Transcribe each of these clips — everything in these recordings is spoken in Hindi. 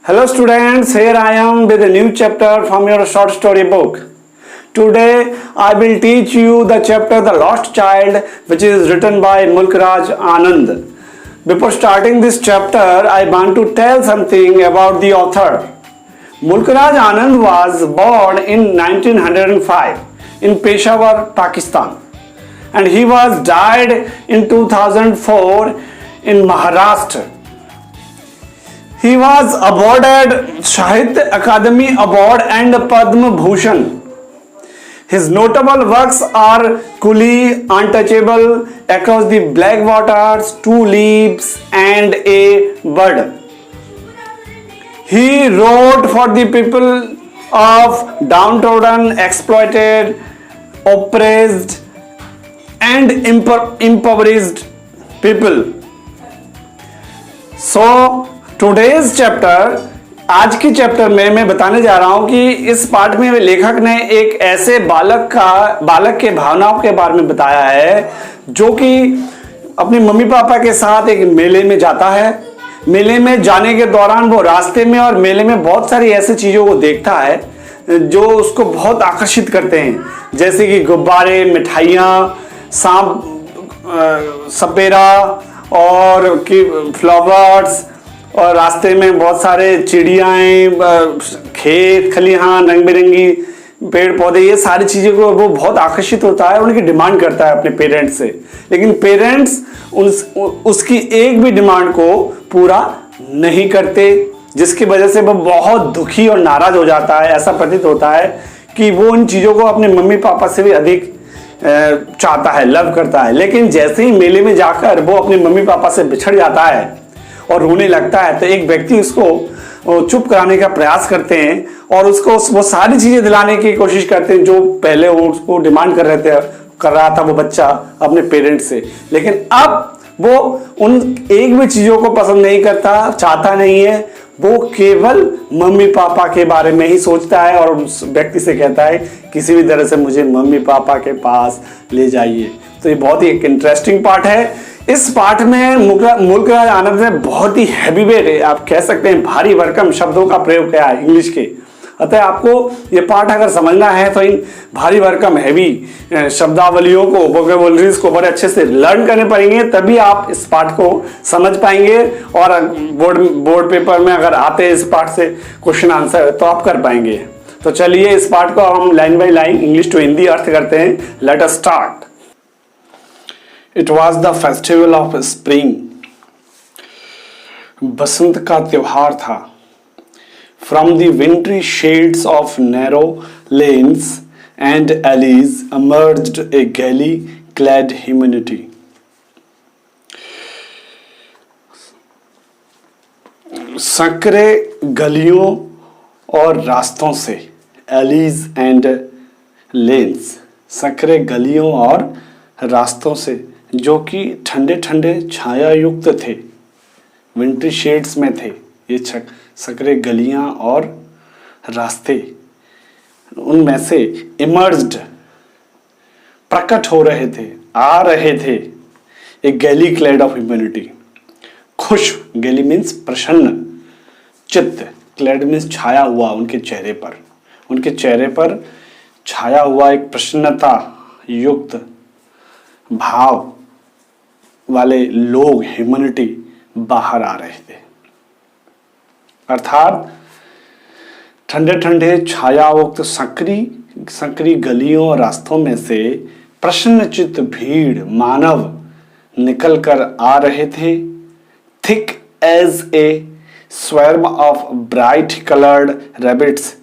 Hello students, here I am with a new chapter from your short story book. Today I will teach you the chapter The Lost Child, which is written by Mulkraj Anand. Before starting this chapter, I want to tell something about the author. Mulkraj Anand was born in 1905 in Peshawar, Pakistan, and he was died in 2004 in Maharashtra. He was awarded Sahitya Akademi Award and Padma Bhushan. His notable works are Coolie, Untouchable, Across the Black Waters, Two Leaves, and A Bird. He wrote for the people of downtrodden, exploited, oppressed, and impoverished people. So, today's chapter, आज की चैप्टर में मैं बताने जा रहा हूं कि इस पाठ में लेखक ने एक ऐसे बालक के भावनाओं के बारे में बताया है जो कि अपनी मम्मी पापा के साथ एक मेले में जाता है। मेले में जाने के दौरान वो रास्ते में और मेले में बहुत सारी ऐसी चीज़ों को देखता है जो उसको बहुत आकर्षित करते हैं, जैसे कि गुब्बारे, मिठाइयाँ, सांप, सपेरा और फ्लावर्स, और रास्ते में बहुत सारे चिड़ियाएँ, खेत खलिहान, रंग बिरंगी पेड़ पौधे, ये सारी चीज़ों को वो बहुत आकर्षित होता है, उनकी डिमांड करता है अपने पेरेंट्स से। लेकिन पेरेंट्स उसकी एक भी डिमांड को पूरा नहीं करते, जिसकी वजह से वो बहुत दुखी और नाराज हो जाता है। ऐसा प्रतीत होता है कि वो उन चीज़ों को अपने मम्मी पापा से भी अधिक चाहता है, लव करता है। लेकिन जैसे ही मेले में जाकर वो अपने मम्मी पापा से बिछड़ जाता है और रोने लगता है, तो एक व्यक्ति उसको चुप कराने का प्रयास करते हैं और उसको वो सारी चीजें दिलाने की कोशिश करते हैं जो पहले वो उसको डिमांड कर रहा था वो बच्चा अपने पेरेंट्स से। लेकिन अब वो उन एक भी चीजों को पसंद नहीं करता, चाहता नहीं है। वो केवल मम्मी पापा के बारे में ही सोचता है और उस व्यक्ति से कहता है किसी भी तरह से मुझे मम्मी पापा के पास ले जाइए। तो ये बहुत ही एक इंटरेस्टिंग पार्ट है। इस पाठ में मुल्कराज आनंद ने बहुत ही हैवी वेट, आप कह सकते हैं भारी भरकम शब्दों का प्रयोग किया है इंग्लिश के। अतः आपको ये पाठ अगर समझना है तो इन भारी भरकम हैवी शब्दावलियों को, वोकैबुलरीज को बड़े अच्छे से लर्न करने पड़ेंगे, तभी आप इस पाठ को समझ पाएंगे। और बोर्ड पेपर में अगर आते हैं इस पाठ से क्वेश्चन आंसर तो आप कर पाएंगे। तो चलिए इस पाठ को हम line by line English to Hindi अर्थ करते हैं। Let us start. It was the festival of spring. बसंत का त्योहार था। From the wintry shades of narrow lanes and alleys emerged a gaily clad humanity. संकरे गलियों और रास्तों से, alleys and lanes, संकरे गलियों और रास्तों से जो कि ठंडे ठंडे छाया युक्त थे, विंट्री शेड्स में थे। ये संकरे गलियां और रास्ते, उनमें से इमर्ज्ड, प्रकट हो रहे थे, आ रहे थे, एक गैली क्लेड ऑफ ह्यूमैनिटी, खुश, गैली मीन्स प्रसन्न चित्त, क्लेड मीन्स छाया हुआ उनके चेहरे पर छाया हुआ एक प्रसन्नता युक्त भाव वाले लोग, ह्यूमैनिटी बाहर आ रहे थे। अर्थात ठंडे ठंडे छायायुक्त संकरी गलियों और रास्तों में से प्रसन्नचित्त भीड़ मानव निकल कर आ रहे थे। Thick as a swarm of bright coloured rabbits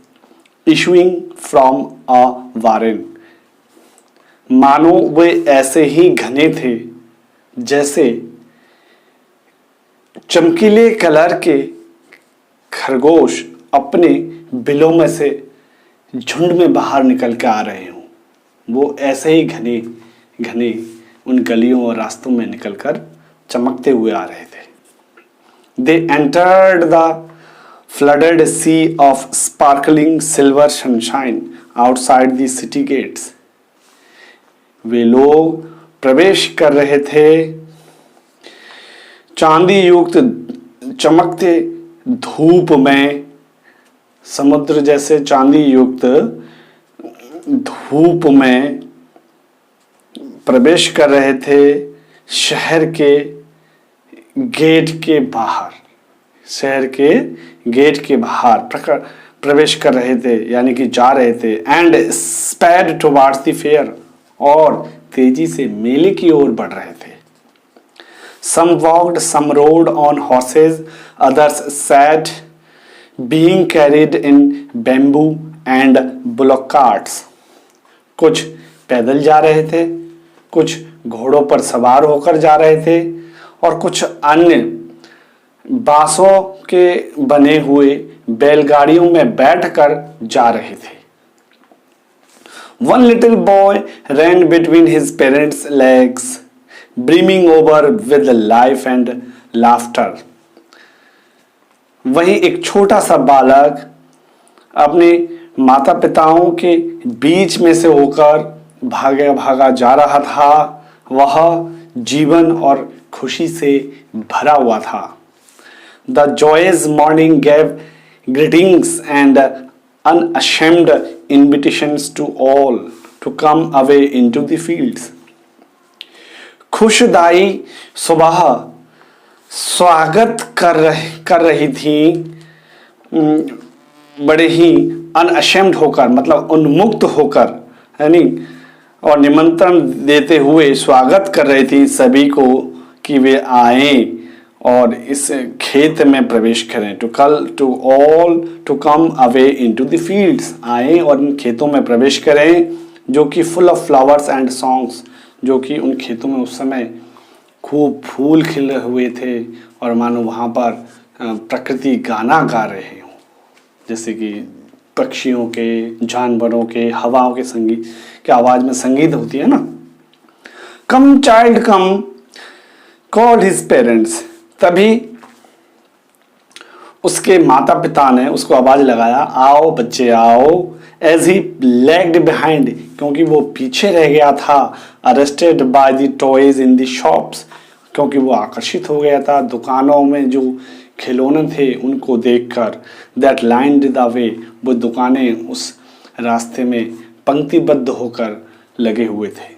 issuing from a warren, मानो वे ऐसे ही घने थे जैसे चमकीले कलर के खरगोश अपने बिलों में से झुंड में बाहर निकल के आ रहे हों। वो ऐसे ही घने घने उन गलियों और रास्तों में निकलकर चमकते हुए आ रहे थे। They entered the flooded sea of sparkling silver sunshine outside the city gates. वे लोग प्रवेश कर रहे थे चांदी युक्त चमकते धूप में, समुद्र जैसे चांदी युक्त धूप में प्रवेश कर रहे थे शहर के गेट के बाहर, शहर के गेट के बाहर प्रवेश कर रहे थे, यानी कि जा रहे थे। And sped towards the fair, और तेजी से मेले की ओर बढ़ रहे थे। Some walked, some rode on horses, others sat being carried in bamboo and bullock carts. कुछ पैदल जा रहे थे, कुछ घोड़ों पर सवार होकर जा रहे थे, और कुछ अन्य बांसों के बने हुए बैलगाड़ियों में बैठकर जा रहे थे। One little boy ran between his parents' legs, brimming over with life and laughter. वहीं एक छोटा सा बालक अपने माता पिताओं के बीच में से होकर भागा भागा जा रहा था। वह जीवन और खुशी से भरा हुआ था। The joyous morning gave greetings and unashamed invitations to all to come away into the fields. खुशदाई सुबह स्वागत कर रही थी, बड़े ही अनअशेम्ड होकर, मतलब उन्मुक्त होकर, यानी और निमंत्रण देते हुए स्वागत कर रही थी सभी को कि वे आएं और इस खेत में प्रवेश करें। To all to come away into the fields, आएं और इन खेतों में प्रवेश करें जो कि full of flowers and songs, जो कि उन खेतों में उस समय खूब फूल खिले हुए थे और मानो वहाँ पर प्रकृति गाना गा रहे हों, जैसे कि पक्षियों के, जानवरों के, हवाओं के संगीत की आवाज़ में संगीत होती है ना। कम चाइल्ड कम कॉल्ड हिज पेरेंट्स, तभी उसके माता पिता ने उसको आवाज लगाया, आओ बच्चे आओ। एज ही लैग्ड बिहाइंड, क्योंकि वो पीछे रह गया था। Arrested by the toys in the shops, क्योंकि वो आकर्षित हो गया था दुकानों में जो खिलौने थे उनको देखकर। दैट लाइन्ड द वे, वो दुकानें उस रास्ते में पंक्तिबद्ध होकर लगे हुए थे।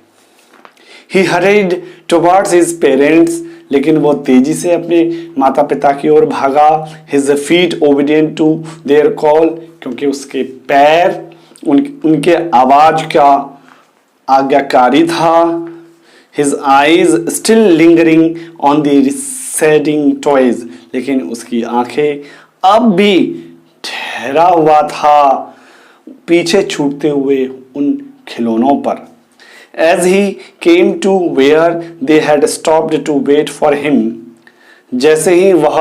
ही हरीड टुवर्ड्स हिज पेरेंट्स, लेकिन वो तेजी से अपने माता पिता की ओर भागा। His feet obedient to their call, क्योंकि उसके पैर उनके आवाज का आज्ञाकारी था। His eyes still lingering on the receding toys, लेकिन उसकी आंखें अब भी ठहरा हुआ था पीछे छूटते हुए उन खिलौनों पर। As he came to where they had stopped to wait for him, जैसे ही वह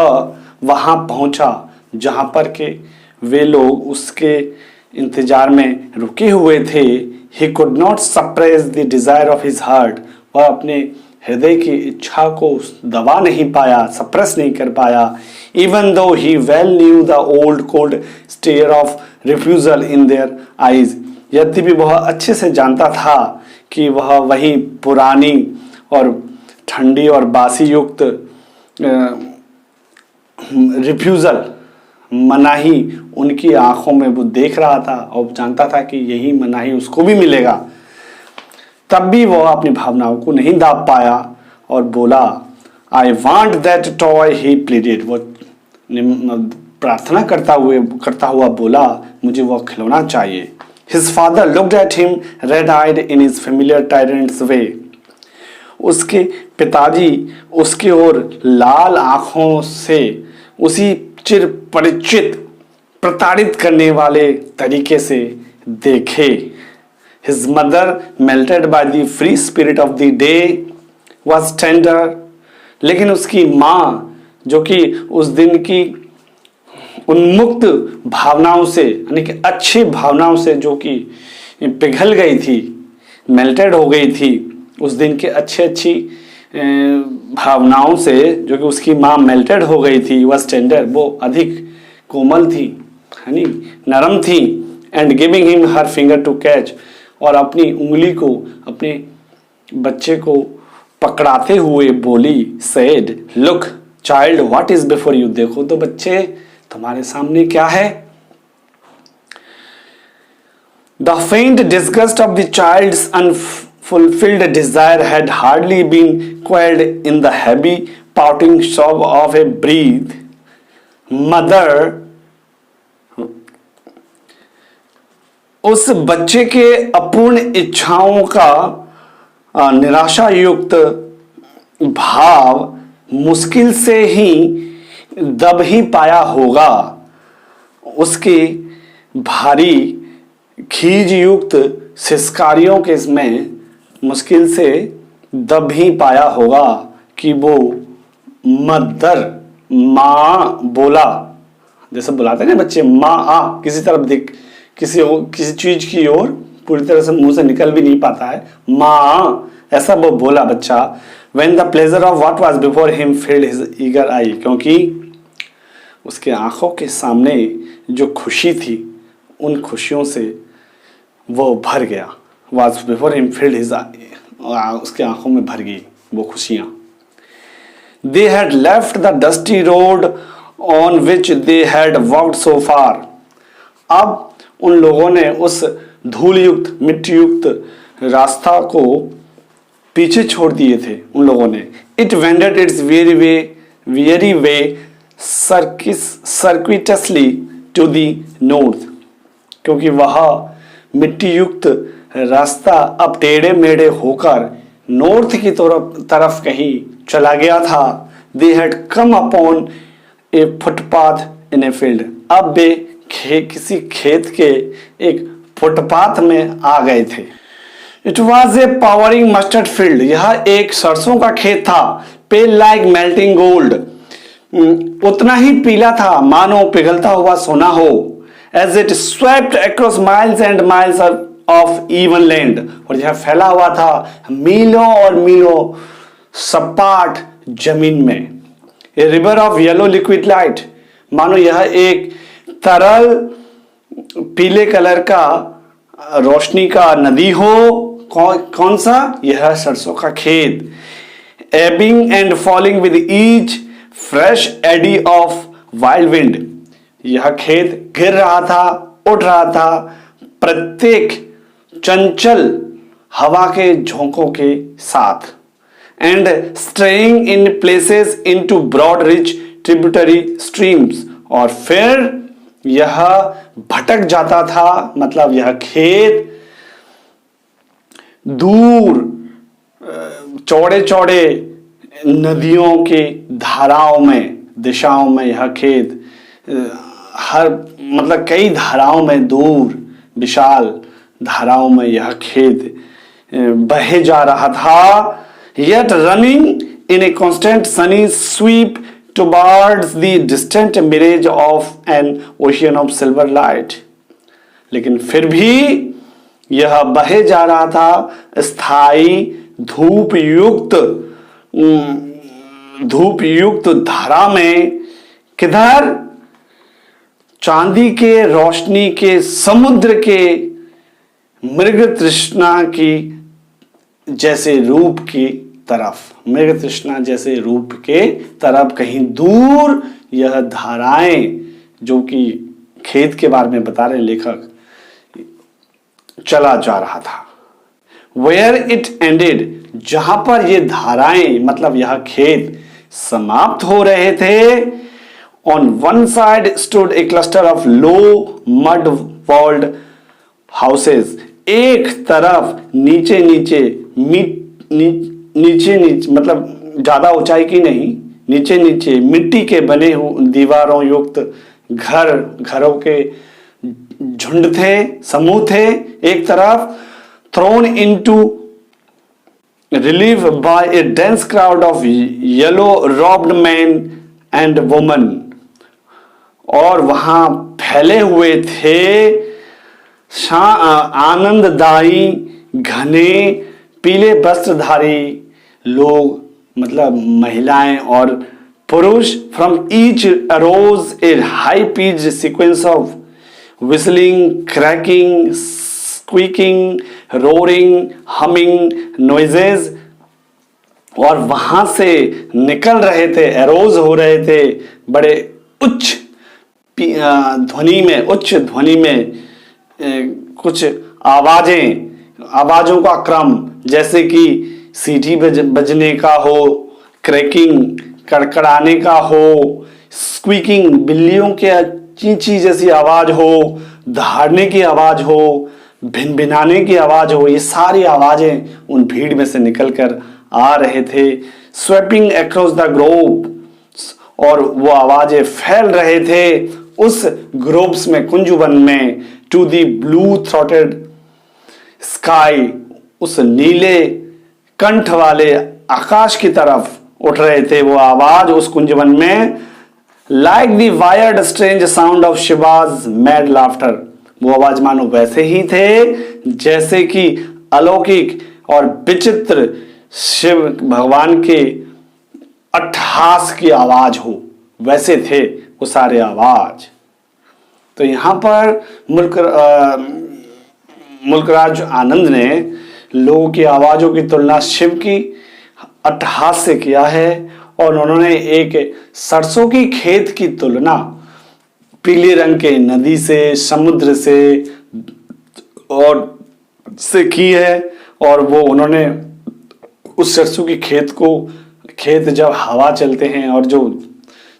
वहाँ पहुँचा जहाँ पर के वे लोग उसके इंतजार में रुके हुए थे, he could not suppress the desire of his heart, वह अपने हृदय की इच्छा को दबा नहीं पाया, सप्रेस नहीं कर पाया। Even though he well knew the old cold stare of refusal in their eyes, यद्यपि वह अच्छे से जानता था कि वह वही पुरानी और ठंडी और बासी युक्त रिफ्यूज़ल, मनाही उनकी आंखों में वो देख रहा था और जानता था कि यही मनाही उसको भी मिलेगा। तब भी वह अपनी भावनाओं को नहीं दाब पाया और बोला, I want that toy, he pleaded, वो प्रार्थना करता हुआ बोला, मुझे वह खिलौना चाहिए। His father looked at him red-eyed in his familiar tyrant's way. उसके पिताजी उसकी ओर लाल आंखों से उसी चिर परिचित प्रताड़ित करने वाले तरीके से देखे। His mother, melted by the free spirit of the day, was tender. लेकिन उसकी माँ, जो कि उस दिन की उन्मुक्त भावनाओं से, यानी कि अच्छी भावनाओं से जो कि पिघल गई थी, मेल्टेड हो गई थी, उस दिन के अच्छी भावनाओं से जो कि उसकी माँ मेल्टेड हो गई थी, वह टेंडर, वो अधिक कोमल थी, है नी, नरम थी। And giving him her finger to catch, और अपनी उंगली को अपने बच्चे को पकड़ाते हुए बोली, said, look child what is before you, देखो तो बच्चे तुम्हारे सामने क्या है? The faint disgust of the child's unfulfilled desire had hardly been quelled in the heavy pouting sob of a breathed mother. उस बच्चे के अपूर्ण इच्छाओं का निराशा युक्त भाव मुश्किल से ही दब ही पाया होगा। उसकी भारी खीज युक्त सिसकारियों के इसमें मुश्किल से दब ही पाया होगा कि वो मदर माँ बोला, जैसे बुलाते हैं ना बच्चे, माँ आ, किसी तरफ देख, किसी चीज की ओर पूरी तरह से मुंह से निकल भी नहीं पाता है, माँ, ऐसा वो बोला बच्चा। When the pleasure of what was before him filled his eager eye, क्योंकि उसके आंखों के सामने जो खुशी थी उन खुशियों से वो भर गया। Was before him filled his eye, उसके आंखों में भर गई वो खुशियां। They had left the dusty road on which they had walked so far. अब उन लोगों ने उस धूल युक्त मिट्टी युक्त रास्ता को पीछे छोड़ दिए थे उन लोगों ने। It wended its weary way circuitously to the north, क्योंकि वह मिट्टी युक्त रास्ता अब टेढ़े मेढ़े होकर नॉर्थ की तरफ कहीं चला गया था। They had come upon a footpath in a field. अब वे किसी खेत के एक फुटपाथ में आ गए थे। It was a powering mustard field. यह एक सरसों का खेत था। Pale like melting gold. उतना ही पीला था मानो पिघलता हुआ सोना हो। As it swept across miles and miles of even land. और यह फैला हुआ था मीलों और मीलों सपाट जमीन में। A river of yellow liquid light. मानो यह एक तरल पीले कलर का रोशनी का नदी हो। कौन सा? यह सरसों का खेत। Ebbing and falling with each fresh eddy of wild wind. यह खेत गिर रहा था, उठ रहा था प्रत्येक चंचल हवा के झोंकों के साथ। And straying in places into broad rich tributary streams. और फिर यह भटक जाता था, मतलब यह खेत दूर चौड़े चौड़े नदियों के धाराओं में, दिशाओं में यह खेत हर मतलब कई धाराओं में, दूर विशाल धाराओं में यह खेत बहे जा रहा था। Yet running in a constant sunny sweep towards the distant mirage of an ocean of silver light. लेकिन फिर भी यह बहे जा रहा था स्थायी धूप युक्त धारा में। किधर? चांदी के रोशनी के समुद्र के मृग तृष्णा की जैसे रूप की तरफ, मृग तृष्णा जैसे रूप के तरफ कहीं दूर यह धाराएं, जो कि खेत के बारे में बता रहे लेखक, चला जा रहा था। Where it ended, जहां पर ये धाराएं मतलब यह खेत समाप्त हो रहे थे, on one side stood a cluster of low mud walled houses. एक तरफ नीचे मतलब ज्यादा ऊंचाई की नहीं, नीचे मिट्टी के बने हुए दीवारों युक्त घरों के झुंड थे, समूह थे एक तरफ। thrown into relief by a dense crowd of yellow robed men and women. और वहां फैले हुए थे आनंददायी घने पीले वस्त्रधारी लोग, मतलब महिलाएं और पुरुष। From each arose a high-pitched sequence of whistling, cracking, squeaking, roaring, humming noises. और वहां से निकल रहे थे, एरोज हो रहे थे बड़े उच्च ध्वनि में, उच्च ध्वनि में कुछ आवाजों का क्रम, जैसे कि सीटी बजने का हो, क्रैकिंग कड़कड़ाने का हो, स्क्वीकिंग बिल्लियों के चींची जैसी आवाज हो, दहाड़ने की आवाज हो, भिनभिनाने की आवाज हो, ये सारी आवाजें उन भीड़ में से निकलकर आ रहे थे। स्वेपिंग अक्रॉस द ग्रोव, और वो आवाजें फैल रहे थे उस ग्रोव्स में, कुंजवन में, टू दी ब्लू थ्रॉटेड स्काई, उस नीले कंठ वाले आकाश की तरफ उठ रहे थे वो आवाज उस कुंजवन में। Like the weird strange sound of Shiva's mad laughter, वो आवाज मानो वैसे ही थे जैसे कि अलौकिक और विचित्र शिव भगवान के अट्टहास की आवाज हो, वैसे थे वो सारे आवाज। तो यहां पर मुल्कराज आनंद ने लोगों की आवाजों की तुलना शिव की अट्टहास से किया है, और उन्होंने एक सरसों की खेत की तुलना पीले रंग के नदी से, समुद्र से और से की है। और वो उन्होंने उस सरसों की खेत जब हवा चलते हैं और जो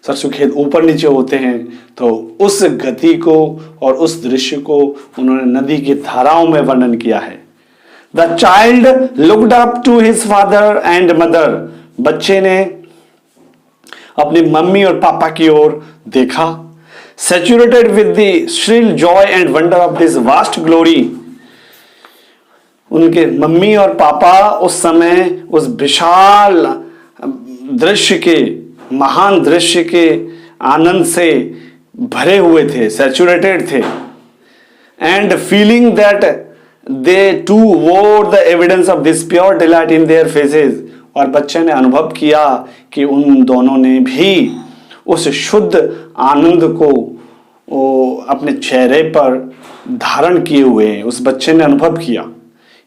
सरसों खेत ऊपर नीचे होते हैं, तो उस गति को और उस दृश्य को उन्होंने नदी की धाराओं में वर्णन किया है। The child looked up to his father and mother, बच्चे ने अपनी मम्मी और पापा की ओर देखा। Saturated with the shrill joy and wonder of this vast glory, उनके मम्मी और पापा उस समय उस विशाल दृश्य के, महान दृश्य के आनंद से भरे हुए थे, सैचुरेटेड थे। And feeling that they to wore the evidence of this pure delight in their faces, और बच्चे ने अनुभव किया कि उन दोनों ने भी उस शुद्ध आनंद को अपने चेहरे पर धारण किए हुए हैं, उस बच्चे ने अनुभव किया।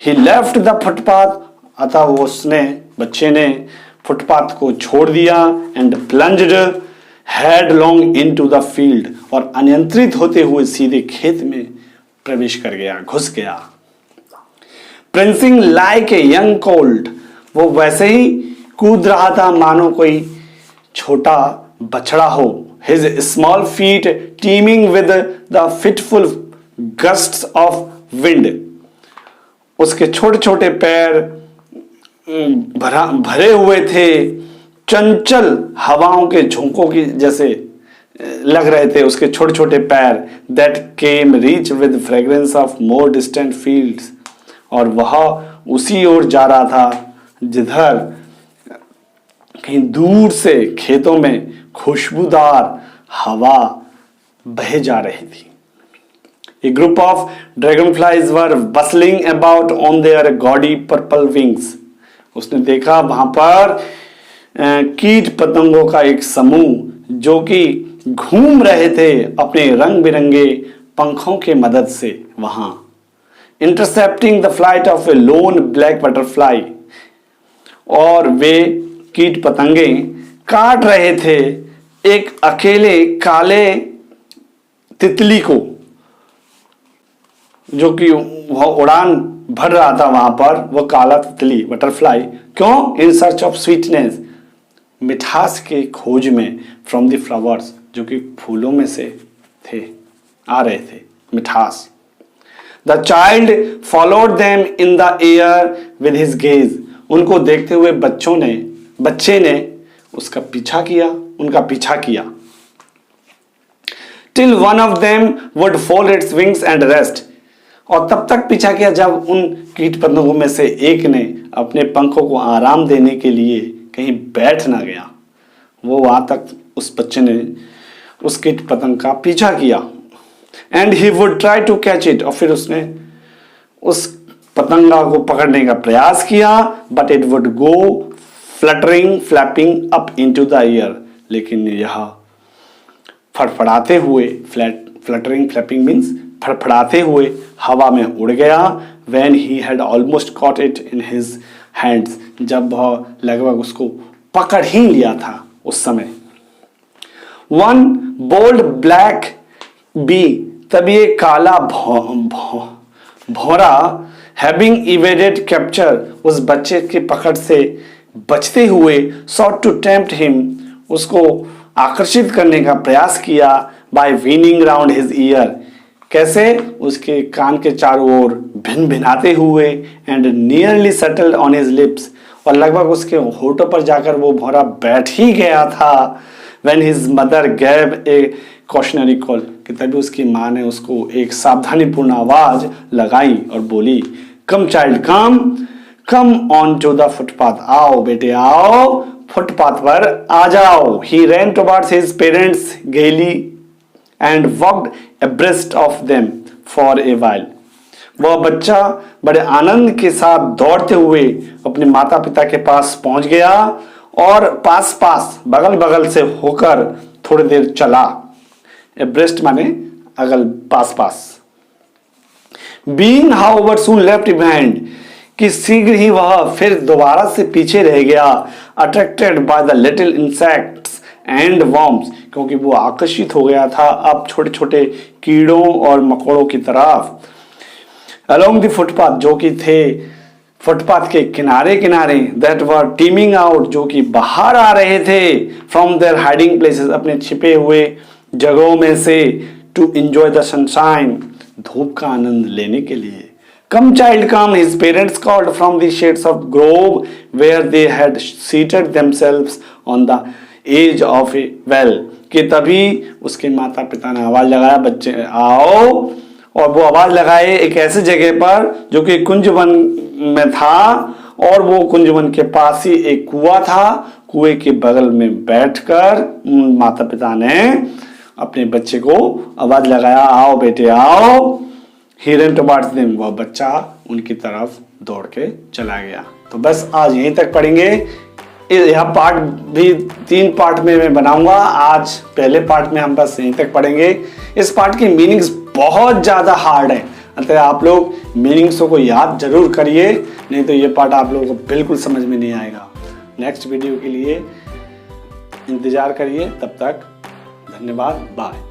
ही लेफ्ट द फुटपाथ, अतः बच्चे ने फुटपाथ को छोड़ दिया। And plunged headlong into the field, और अनियंत्रित होते हुए सीधे खेत में प्रवेश कर गया, घुस गया। प्रिंसिंग लाइक ए यंग कोल्ड, वो वैसे ही कूद रहा था मानो कोई छोटा बछड़ा हो। His small feet timing with the fitful gusts of wind, उसके छोटे छोटे पैर भरे हुए थे, चंचल हवाओं के झोंकों की जैसे लग रहे थे उसके छोटे छोटे पैर। That came reach with fragrance of more distant fields, और वह उसी ओर जा रहा था जिधर कहीं दूर से खेतों में खुशबूदार हवा बहे जा रही थी। A group of dragonflies were bustling about on their gaudy purple wings. उसने देखा वहां पर कीट पतंगों का एक समूह जो कि घूम रहे थे अपने रंग बिरंगे पंखों के मदद से वहां। Intercepting the flight of A loan black butterfly, और वे कीट पतंगे काट रहे थे एक अकेले काले तितली को, जो कि वह उड़ान भर रहा था वहां पर, वह काला तितली बटरफ्लाई। क्यों? इन सर्च ऑफ स्वीटनेस, मिठास के खोज में, फ्रॉम द फ्लावर्स, जो कि फूलों में से थे, आ रहे थे मिठास। The child followed them in the air with his gaze, उनको देखते हुए बच्चे ने उसका पीछा किया, उनका पीछा किया। Till one of them would fold its wings and rest, और तब तक पीछा किया जब उन कीट पतंगों में से एक ने अपने पंखों को आराम देने के लिए कहीं बैठ ना गया। वो वहां तक उस बच्चे ने उस कीट पतंग का पीछा किया। And he would try to catch it, और फिर उसने उस पतंगा को पकड़ने का प्रयास किया। But it would go fluttering flapping up into the air, लेकिन यह फड़फड़ाते हुए, फ्लटरिंग फ्लैपिंग मीन्स फड़फड़ाते हुए हवा में उड़ गया। When he had almost caught it in his hands, जब वह लगभग उसको पकड़ ही लिया था उस समय। One bold black बी, तब ये काला भौरा हैविंग इवेडेड कैप्चर, उस बच्चे की पकड़ से बचते हुए, sought to tempt him, उसको आकर्षित करने का प्रयास किया, by whining round his ear, कैसे, उसके कान के चारों ओर भिन भिनाते हुए, and nearly settled on his lips, और लगभग उसके होठों पर जाकर वो भौरा बैठ ही गया था, when his mother gave a cautionary call, कि तभी उसकी माँ ने उसको एक सावधानीपूर्ण आवाज लगाई और बोली, come child come on to the footpath, आओ बेटे आओ, फुटपाथ पर आ जाओ. He ran towards his parents gaily and walked abreast of them for a while. वह बच्चा बड़े आनंद के साथ दौड़ते हुए अपने माता पिता के पास पहुंच गया और पास पास बगल बगल से होकर थोड़ी देर चला. abreast माने अगल पास पास. Being however soon left behind, कि शीघ्र ही वह फिर दोबारा से पीछे रह गया, attracted by the little insects and worms, क्योंकि वो आकर्षित हो गया था अब छोटे छोटे कीड़ों और मकोड़ों की तरफ. अलोंग द फुटपाथ, जो कि थे फुटपाथ के किनारे किनारे, दैट वर टीमिंग आउट, जो कि बाहर आ रहे थे, फ्रॉम देयर हाइडिंग प्लेसेस, अपने छिपे हुए जगहों में से, टू एंजॉय द सनशाइन, धूप का आनंद लेने के लिए. Come child come, his parents called from the shades of grove where they had seated themselves on the edge of a well, कि तभी उसके माता पिता ने आवाज लगाया, बच्चे आओ, और वो आवाज लगाए एक ऐसे जगह पर जो कि कुंजवन में था, और वो कुंजवन के पास ही एक कुआं था. कुएं के बगल में बैठकर माता पिता ने अपने बच्चे को आवाज लगाया, आओ बेटे आओ. He ran towards them, वह बच्चा उनकी तरफ दौड़ के चला गया. तो बस आज यहीं तक पढ़ेंगे. यह पार्ट भी 3 पार्ट में मैं बनाऊंगा. आज पहले पार्ट में हम बस यहीं तक पढ़ेंगे. इस पार्ट की मीनिंग्स बहुत ज़्यादा हार्ड है, अतः आप लोग मीनिंग्सों को याद जरूर करिए, नहीं तो ये पार्ट आप लोगों को बिल्कुल समझ में नहीं आएगा. नेक्स्ट वीडियो के लिए इंतज़ार करिए. तब तक धन्यवाद. बाय.